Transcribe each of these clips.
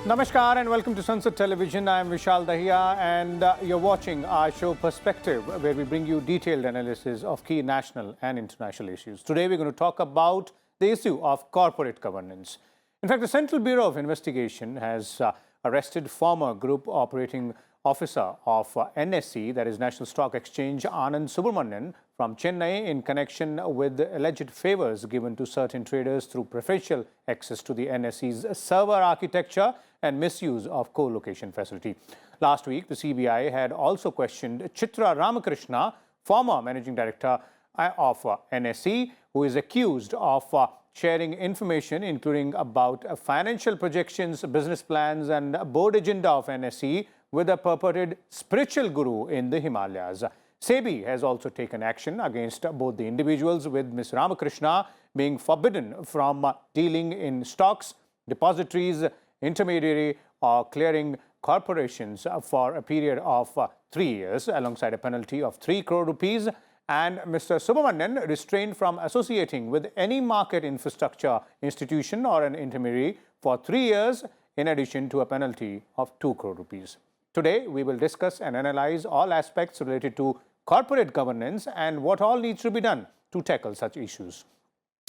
Namaskar and welcome to Sunset Television. I am Vishal Dahiya and you're watching our show Perspective, where we bring you detailed analysis of key national and international issues. Today we're going to talk about the issue of corporate governance. In fact, the Central Bureau of Investigation has arrested former Group Operating Officer of NSE, that is National Stock Exchange, Anand Subramanian, from Chennai in connection with the alleged favors given to certain traders through preferential access to the NSE's server architecture and misuse of co-location facility. Last week, the CBI had also questioned Chitra Ramakrishna, former managing director of NSE, who is accused of sharing information including about financial projections, business plans and board agenda of NSE with a purported spiritual guru in the Himalayas. SEBI has also taken action against both the individuals, with Ms. Ramakrishna being forbidden from dealing in stocks, depositories, intermediary or clearing corporations for a period of 3 years, alongside a penalty of 3 crore rupees, and Mr. Subramanian restrained from associating with any market infrastructure institution or an intermediary for 3 years, in addition to a penalty of 2 crore rupees. Today, we will discuss and analyze all aspects related to corporate governance and what all needs to be done to tackle such issues.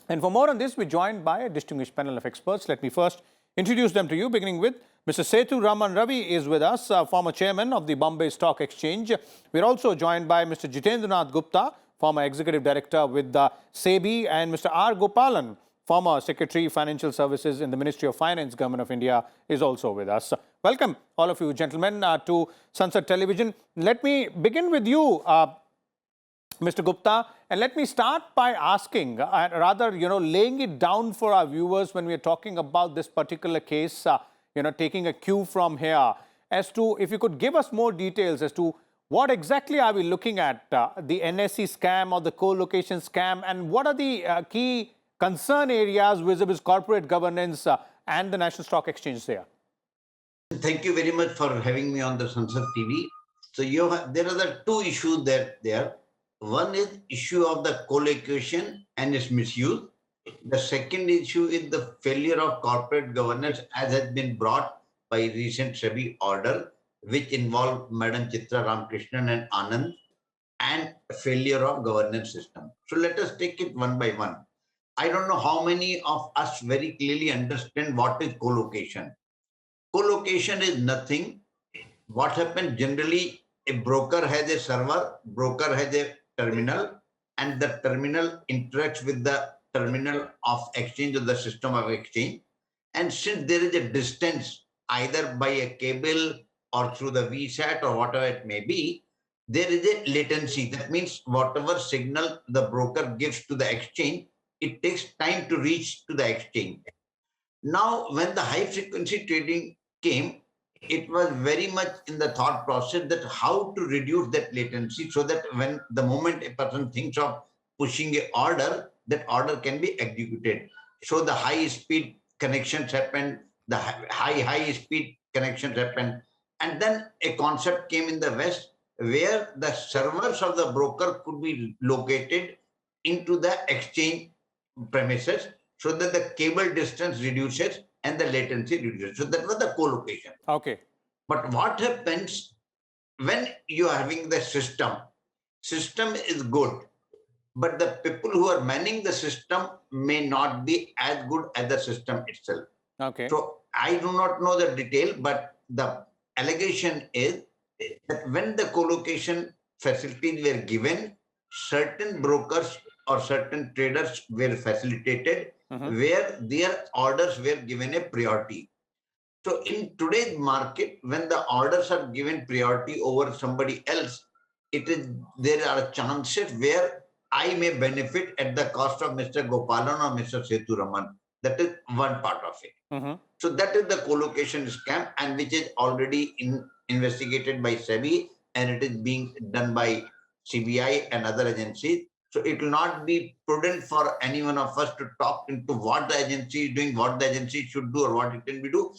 And for more on this, we're joined by a distinguished panel of experts. Let me first introduce them to you, beginning with Mr. Sethu Raman Ravi is with us, former chairman of the Bombay Stock Exchange. We're also joined by Mr. Jitendranath Gupta, former executive director with the SEBI, and Mr. R. Gopalan, former Secretary Financial Services in the Ministry of Finance, Government of India, is also with us. Welcome, all of you gentlemen, to Sunset Television. Let me begin with you, Mr. Gupta, and let me start by asking, laying it down for our viewers when we are talking about this particular case, taking a cue from here, as to if you could give us more details as to what exactly are we looking at, the NSE scam or the co-location scam, and what are the key concern areas vis-a-vis corporate governance and the National Stock Exchange there? Thank you very much for having me on the Sunset TV. So there are the two issues there. One is issue of the co-location and its misuse. The second issue is the failure of corporate governance, as has been brought by recent SEBI order, which involved Madam Chitra Ramakrishnan and Anand, and failure of governance system. So let us take it one by one. I don't know how many of us very clearly understand what is co-location. Co-location is nothing. What happens generally, a broker has a server, broker has a terminal, and the terminal interacts with the terminal of exchange or the system of exchange. And since there is a distance, either by a cable or through the VSAT or whatever it may be, there is a latency. That means whatever signal the broker gives to the exchange, it takes time to reach to the exchange. Now, when the high frequency trading came, it was very much in the thought process that how to reduce that latency, so that when the moment a person thinks of pushing an order, that order can be executed. So the high speed connections happened, the high speed connections happened. And then a concept came in the West where the servers of the broker could be located into the exchange premises, so that the cable distance reduces and the latency reduces. So that was the co-location. Okay. But what happens when you are having the system is good, but the people who are manning the system may not be as good as the system itself. Okay. So I do not know the detail, but the allegation is that when the co-location facilities were given, certain brokers or certain traders were facilitated where their orders were given a priority. So in today's market, when the orders are given priority over somebody else, there are chances where I may benefit at the cost of Mr. Gopalan or Mr. Sethu Raman. That is one part of it. So that is the co-location scam, and which is already investigated by SEBI, and it is being done by CBI and other agencies. So it will not be prudent for any one of us to talk into what the agency is doing, what the agency should do, or what it can be do.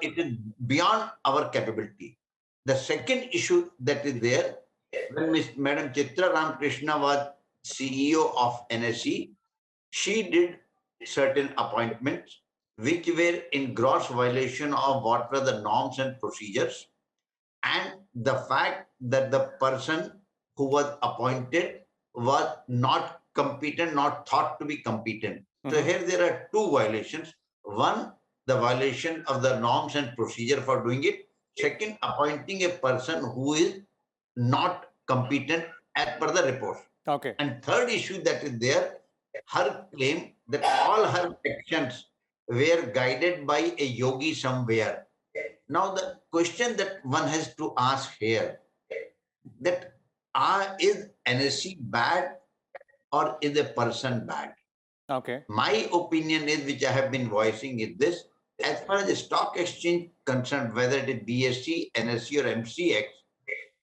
It is beyond our capability. The second issue that is there, when Madam Chitra Ramakrishna was CEO of NSE, she did certain appointments which were in gross violation of what were the norms and procedures, and the fact that the person who was appointed was not competent, not thought to be competent. So here there are two violations. One, the violation of the norms and procedure for doing it. Second, appointing a person who is not competent as per the report. Okay. And third issue that is there, her claim that all her actions were guided by a yogi somewhere. Now the question that one has to ask here, that is NSE bad or is a person bad? Okay. My opinion is, which I have been voicing, is this: as far as the stock exchange concerned, whether it is BSE, NSE, or MCX,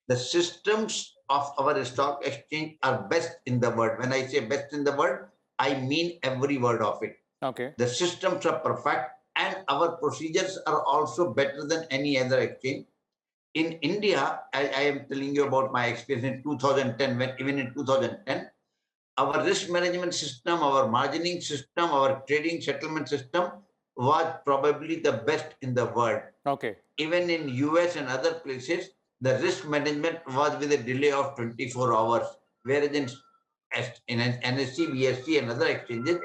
the systems of our stock exchange are best in the world. When I say best in the world, I mean every word of it. Okay. The systems are perfect, and our procedures are also better than any other exchange. In India, I am telling you about my experience in 2010, when even in 2010, our risk management system, our margining system, our trading settlement system was probably the best in the world. Okay. Even in US and other places, the risk management was with a delay of 24 hours, whereas in NSE, BSE, and other exchanges,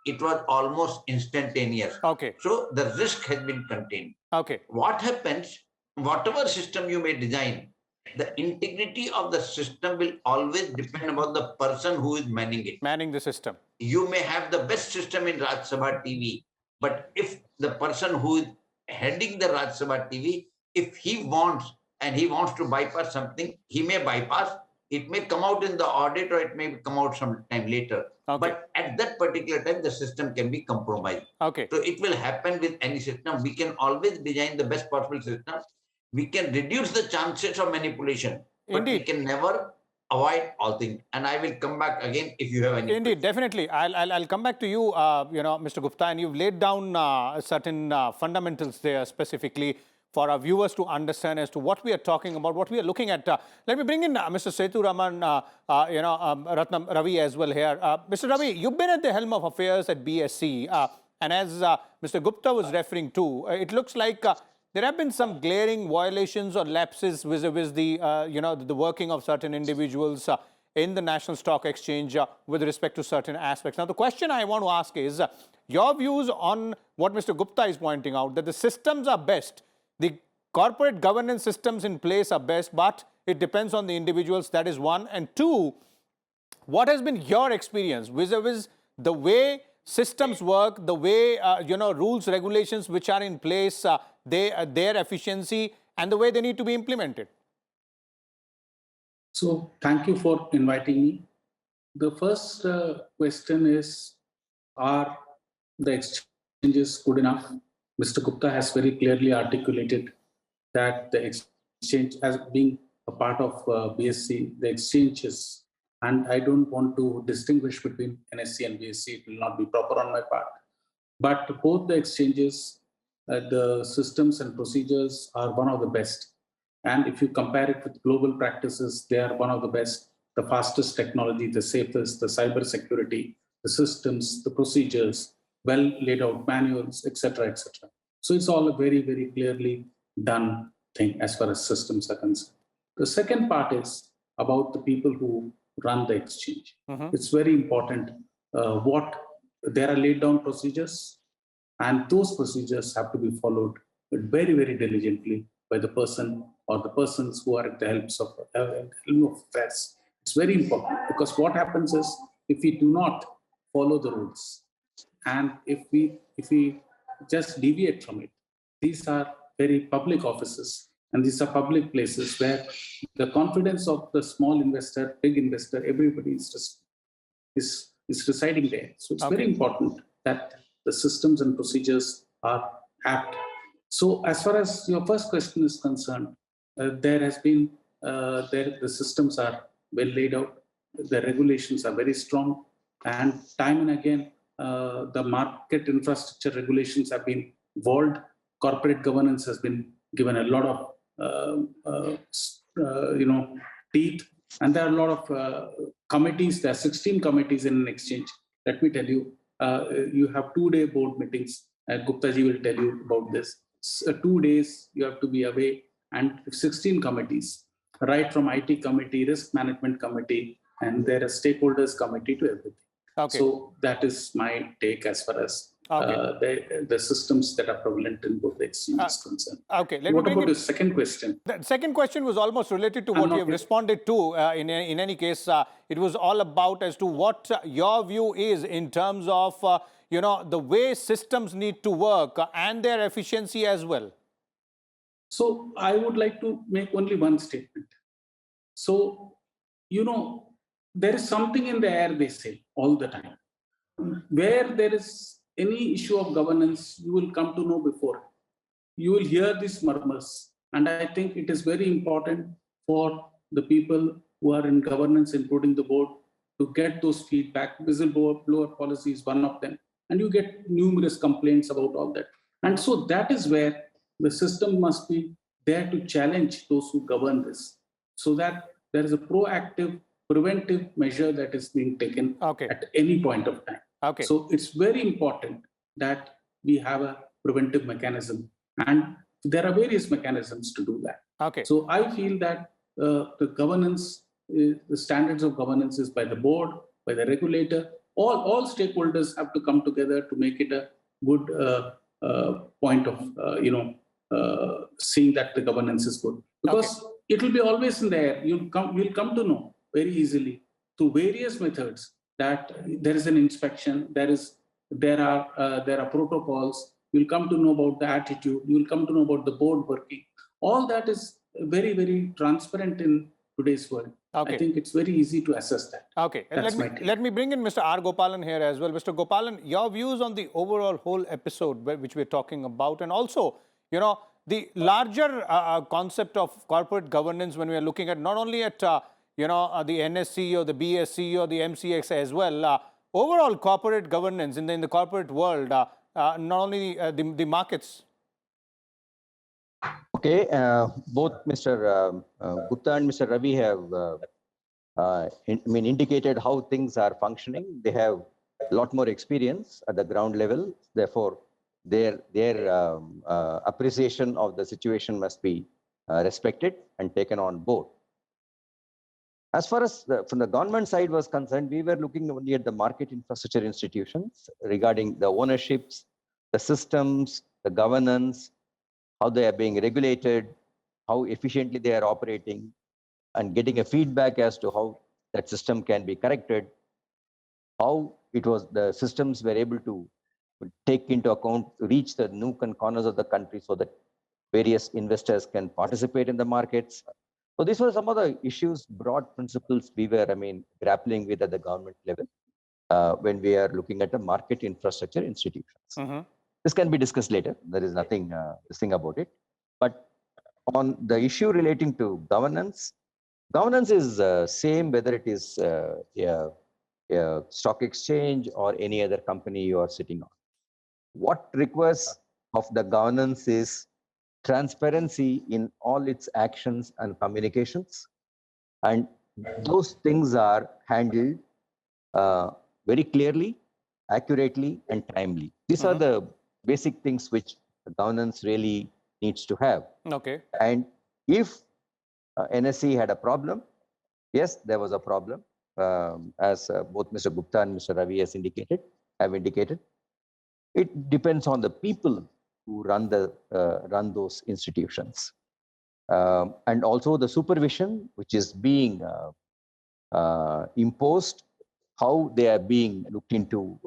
it was almost instantaneous. Okay. So the risk has been contained. Okay. What happens, whatever system you may design, the integrity of the system will always depend upon the person who is manning it. Manning the system. You may have the best system in Rajya Sabha TV, but if the person who is heading the Rajya Sabha TV, if he wants and he wants to bypass something, he may bypass. It may come out in the audit or it may come out some time later. Okay. But at that particular time, the system can be compromised. Okay. So it will happen with any system. We can always design the best possible system. We can reduce the chances of manipulation, but Indeed. we can never avoid all things. And I will come back again if you have any. Indeed, definitely. I'll come back to you, Mr. Gupta, and you've laid down certain fundamentals there specifically for our viewers to understand as to what we are talking about, what we are looking at. Let me bring in Mr. Setu Raman, Ratnam Ravi as well here. Mr. Ravi, you've been at the helm of affairs at BSE, and as Mr. Gupta was referring to, it looks like there have been some glaring violations or lapses vis-a-vis the, the working of certain individuals in the National Stock Exchange with respect to certain aspects. Now, the question I want to ask is your views on what Mr. Gupta is pointing out, that the systems are best, the corporate governance systems in place are best, but it depends on the individuals. That is one. And two, what has been your experience vis-a-vis the way systems work, the way, rules, regulations which are in place, their efficiency, and the way they need to be implemented? So thank you for inviting me. The first question is, are the exchanges good enough? Mr. Gupta has very clearly articulated that the exchange, as being a part of BSE, the exchanges, and I don't want to distinguish between NSE and BSE, it will not be proper on my part. But both the exchanges, the systems and procedures are one of the best. And if you compare it with global practices, they are one of the best, the fastest technology, the safest, the cyber security, the systems, the procedures, well laid out manuals, etc., etc. So it's all a very, very clearly done thing as far as systems are concerned. The second part is about the people who run the exchange. It's very important there are laid down procedures, and those procedures have to be followed very, very diligently by the person or the persons who are at the helm of affairs. It's very important, because what happens is, if we do not follow the rules and if we just deviate from it, these are very public offices and these are public places where the confidence of the small investor, big investor, everybody is residing there. So it's very important that the systems and procedures are apt. So as far as your first question is concerned, there has been, the systems are well laid out, the regulations are very strong, and time and again, the market infrastructure regulations have been evolved. Corporate governance has been given a lot of, teeth, and there are a lot of committees. There are 16 committees in an exchange. Let me tell you, you have 2-day board meetings Gupta ji will tell you about this. 2 days you have to be away, and 16 committees, right from IT committee, risk management committee, and there are stakeholders committee to everything. Okay. So that is my take as far as the systems that are prevalent in both the exchanges concerned. Okay. What about your second question? The second question was almost related to what you have responded to. In any case, it was all about as to what your view is in terms of, the way systems need to work and their efficiency as well. So I would like to make only one statement. So, there is something in the air, they say, all the time. Where there is any issue of governance, you will come to know before. You will hear these murmurs. And I think it is very important for the people who are in governance, including the board, to get those feedback. Whistleblower policy is one of them. And you get numerous complaints about all that. And so that is where the system must be there to challenge those who govern this, so that there is a proactive, preventive measure that is being taken at any point of time. Okay. So it's very important that we have a preventive mechanism, and there are various mechanisms to do that. Okay. So I feel that the governance, the standards of governance is by the board, by the regulator. All stakeholders have to come together to make it a good point of seeing that the governance is good, because it will be always in the air. You'll come to know very easily through various methods that there is an inspection, there are protocols. You'll come to know about the attitude. You'll come to know about the board working. All that is very, very transparent in today's world. I think it's very easy to assess that. Okay. Let me bring in Mr. R. Gopalan here as well. Mr. Gopalan, your views on the overall whole episode which we're talking about, and also, the larger concept of corporate governance when we are looking at not only at, the NSE or the BSE or the MCX as well, overall corporate governance in the corporate world, not only the markets. Okay, both Mr. Gupta and Mr. Ravi have indicated how things are functioning. They have a lot more experience at the ground level. Therefore, their appreciation of the situation must be respected and taken on board. As far as from the government side was concerned, we were looking only at the market infrastructure institutions regarding the ownerships, the systems, the governance, how they are being regulated, how efficiently they are operating, and getting a feedback as to how that system can be corrected, how the systems were able to take into account, reach the nook and corners of the country so that various investors can participate in the markets. So these were some of the issues, broad principles we were, grappling with at the government level when we are looking at the market infrastructure institutions. This can be discussed later. There is nothing this thing about it. But on the issue relating to governance, governance is same whether it is a stock exchange or any other company you are sitting on. What requires of the governance is transparency in all its actions and communications. And those things are handled very clearly, accurately, and timely. These are the basic things which the governance really needs to have. Okay. And if NSE had a problem, yes, there was a problem, as both Mr. Gupta and Mr. Ravi have indicated. It depends on the people who run those institutions, and also the supervision which is being imposed, how they are being looked into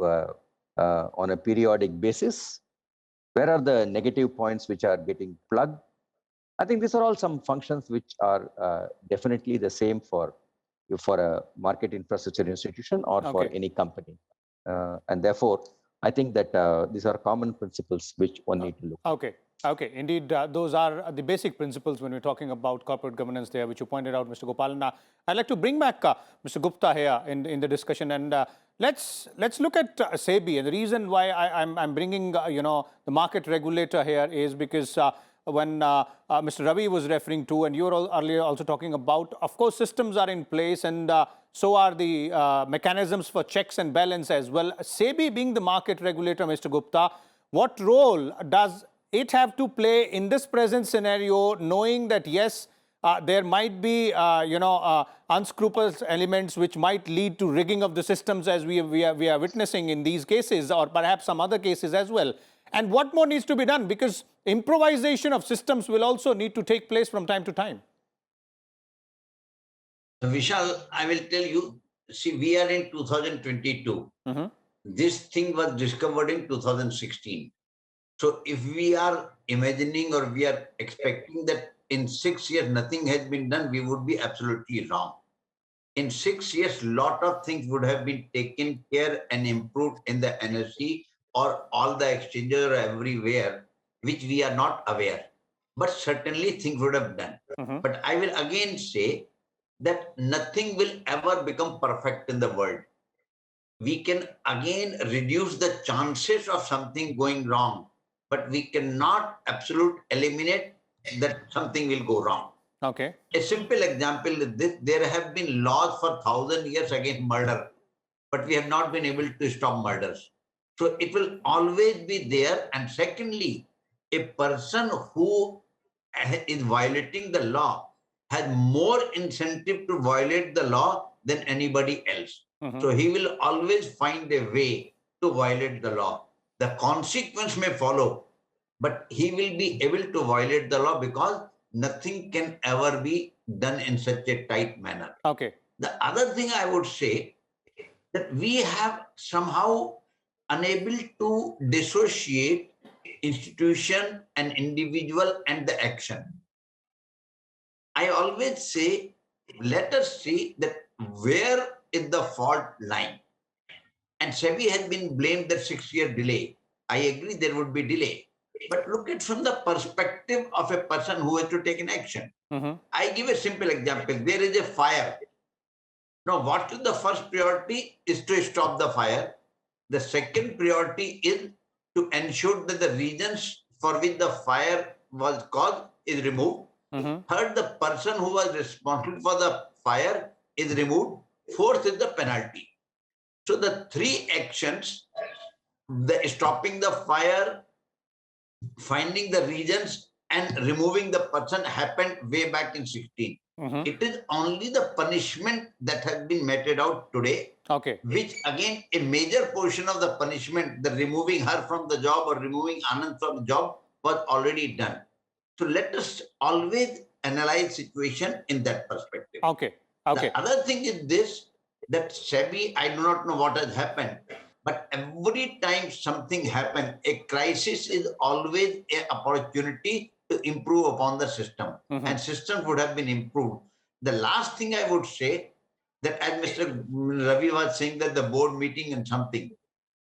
on a periodic basis. Where are the negative points which are getting plugged? I think these are all some functions which are definitely the same for a market infrastructure institution or for any company. And therefore, I think that these are common principles which one need to look at. Okay. Indeed, those are the basic principles when we're talking about corporate governance there, which you pointed out, Mr. Gopalan. I'd like to bring back Mr. Gupta here in the discussion, and let's look at SEBI. And the reason why I'm bringing the market regulator here is because when Mr. Ravi was referring to, and you were earlier also talking about, of course, systems are in place, and so are the mechanisms for checks and balance as well. SEBI being the market regulator, Mr. Gupta, what role does it have to play in this present scenario, knowing that, yes, there might be, unscrupulous elements which might lead to rigging of the systems as we are witnessing in these cases, or perhaps some other cases as well. And what more needs to be done? Because improvisation of systems will also need to take place from time to time. So Vishal, I will tell you, see, we are in 2022. This thing was discovered in 2016. So if we are imagining or we are expecting that in 6 years nothing has been done, we would be absolutely wrong. In 6 years, lot of things would have been taken care and improved in the NSE or all the exchanges or everywhere, which we are not aware. But certainly things would have done. But I will again say that nothing will ever become perfect in the world. We can again reduce the chances of something going wrong, but we cannot absolutely eliminate that something will go wrong. Okay. A simple example is this: there have been laws for 1,000 years against murder, but we have not been able to stop murders. So it will always be there. And secondly, a person who is violating the law has more incentive to violate the law than anybody else. So he will always find a way to violate the law. The consequence may follow, but he will be able to violate the law because nothing can ever be done in such a tight manner. Okay. The other thing I would say that we have somehow unable to dissociate institution and individual and the action. I always say, let us see that where is the fault line. And SEBI has been blamed that 6-year delay. I agree there would be delay. But look at from the perspective of a person who has to take an action. I give a simple example. There is a fire. Now, what is the first priority is to stop the fire. The second priority is to ensure that the reasons for which the fire was caused is removed. Third, the person who was responsible for the fire is removed. Fourth is the penalty. So the three actions, the stopping the fire, finding the reasons, and removing the person happened way back in 16. It is only the punishment that has been meted out today. Okay. Which again, a major portion of the punishment, the removing her from the job or removing Anand from the job, was already done. So let us always analyze situation in that perspective. Okay. Okay. The other thing is this, that SEBI, I do not know what has happened, but every time something happens, a crisis is always an opportunity to improve upon the system. And system would have been improved. The last thing I would say, that as Mr. Ravi was saying that the board meeting and something,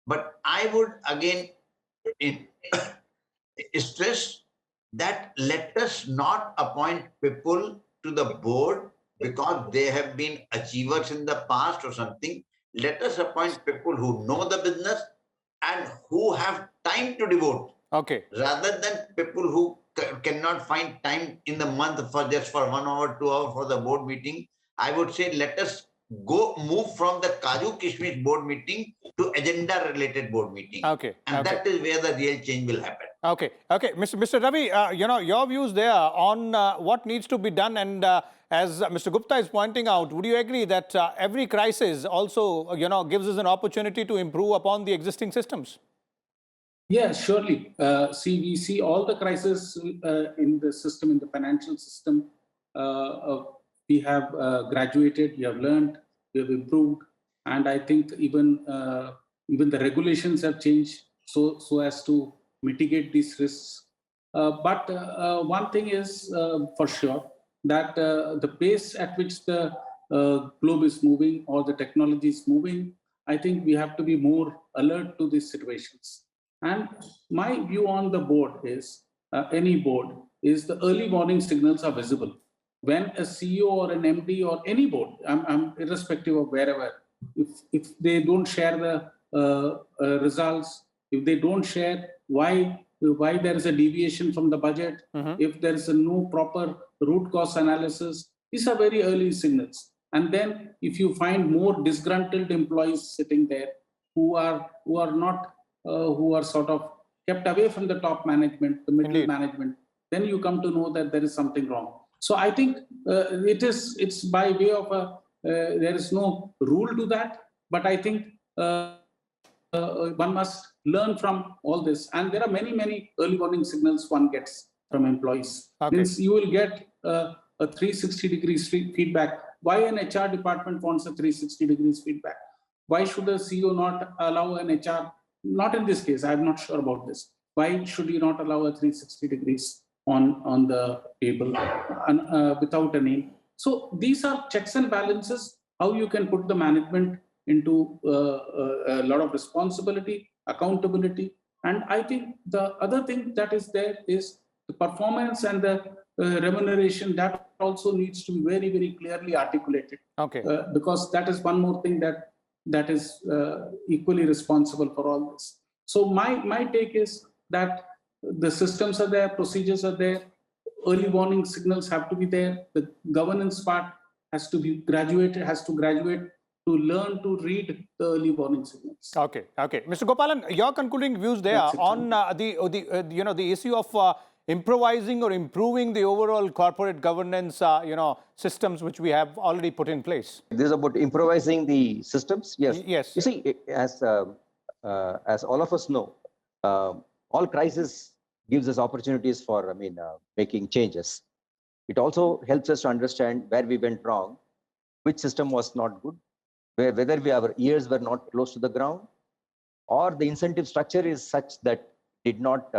but I would again stress that let us not appoint people to the board because they have been achievers in the past or something. Let us appoint people who know the business and who have time to devote. Okay. Rather than people who cannot find time in the month for just for 1 hour, 2 hours for the board meeting. I would say let us move from the Kaju Kishmish board meeting to agenda related board meeting. Okay. And okay. that is where the real change will happen. Okay. Okay. Mr. Ravi, your views there on what needs to be done, and as Mr. Gupta is pointing out, would you agree that every crisis also, gives us an opportunity to improve upon the existing systems? Yeah, surely. We see all the crises in the system, in the financial system. We have graduated, we have learned, we have improved, and I think even the regulations have changed so as to mitigate these risks. But one thing is for sure that the pace at which the globe is moving or the technology is moving, I think we have to be more alert to these situations. And my view on the board is, any board, is the early warning signals are visible. When a CEO or an MD or any board, I'm irrespective of wherever, if they don't share the results, if they don't share why there is a deviation from the budget, if there is no proper root cause analysis, these are very early signals. And then if you find more disgruntled employees sitting there who are sort of kept away from the top management, the middle Indeed. management, then you come to know that there is something wrong. So I think it's by way of there is no rule to that, but I think one must learn from all this. And there are many early warning signals one gets from employees. Okay. Means you will get a 360 degrees feedback. Why an HR department wants a 360 degrees feedback? Why should a CEO not allow an HR? Not in this case, I'm not sure about this. Why should you not allow a 360 degrees on the table without a name? So these are checks and balances, how you can put the management into a lot of responsibility, accountability. And I think the other thing that is there is the performance and the remuneration that also needs to be very clearly articulated. Okay. Because that is one more thing that is equally responsible for all this. So my take is that the systems are there, procedures are there, early warning signals have to be there, the governance part has to be graduate to learn to read the early warning signals. Okay. Mr. Gopalan, your concluding views there That's it, on the issue of improvising or improving the overall corporate governance systems which we have already put in place. This is about improvising the systems. Yes. Yes. You see, as all of us know, all crisis gives us opportunities for, making changes. It also helps us to understand where we went wrong, which system was not good, whether our ears were not close to the ground, or the incentive structure is such that did not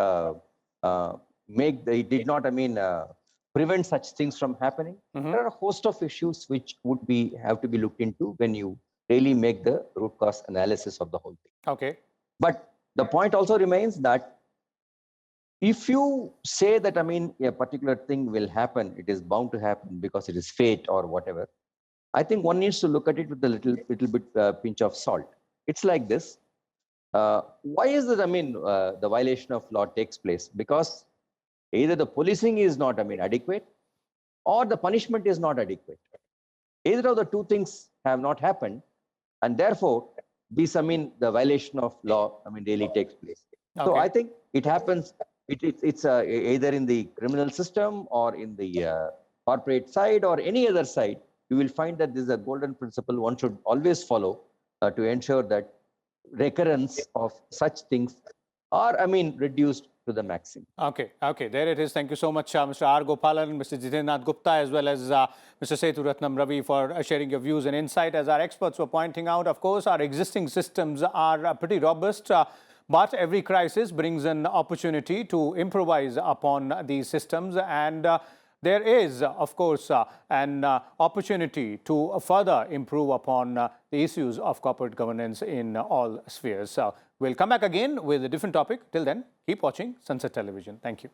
prevent such things from happening. There are a host of issues which would have to be looked into when you really make the root cause analysis of the whole thing. Okay. But the point also remains that if you say that, a particular thing will happen, it is bound to happen because it is fate or whatever, I think one needs to look at it with a little bit pinch of salt. It's like this. Why is it, the violation of law takes place? Because either the policing is not, adequate, or the punishment is not adequate. Either of the two things have not happened, and therefore, the violation of law, really takes place. Okay. So I think it happens. It's either in the criminal system or in the corporate side or any other side. You will find that this is a golden principle one should always follow to ensure that recurrence of such things are, reduced to the maximum. Okay, there it is. Thank you so much, Mr. R. Gopalan, Mr. Jitendranath Gupta, as well as Mr. Sethuratnam Ravi for sharing your views and insight. As our experts were pointing out, of course, our existing systems are pretty robust, but every crisis brings an opportunity to improvise upon these systems, and there is, of course, an opportunity to further improve upon the issues of corporate governance in all spheres. We'll come back again with a different topic. Till then, keep watching Sunset Television. Thank you.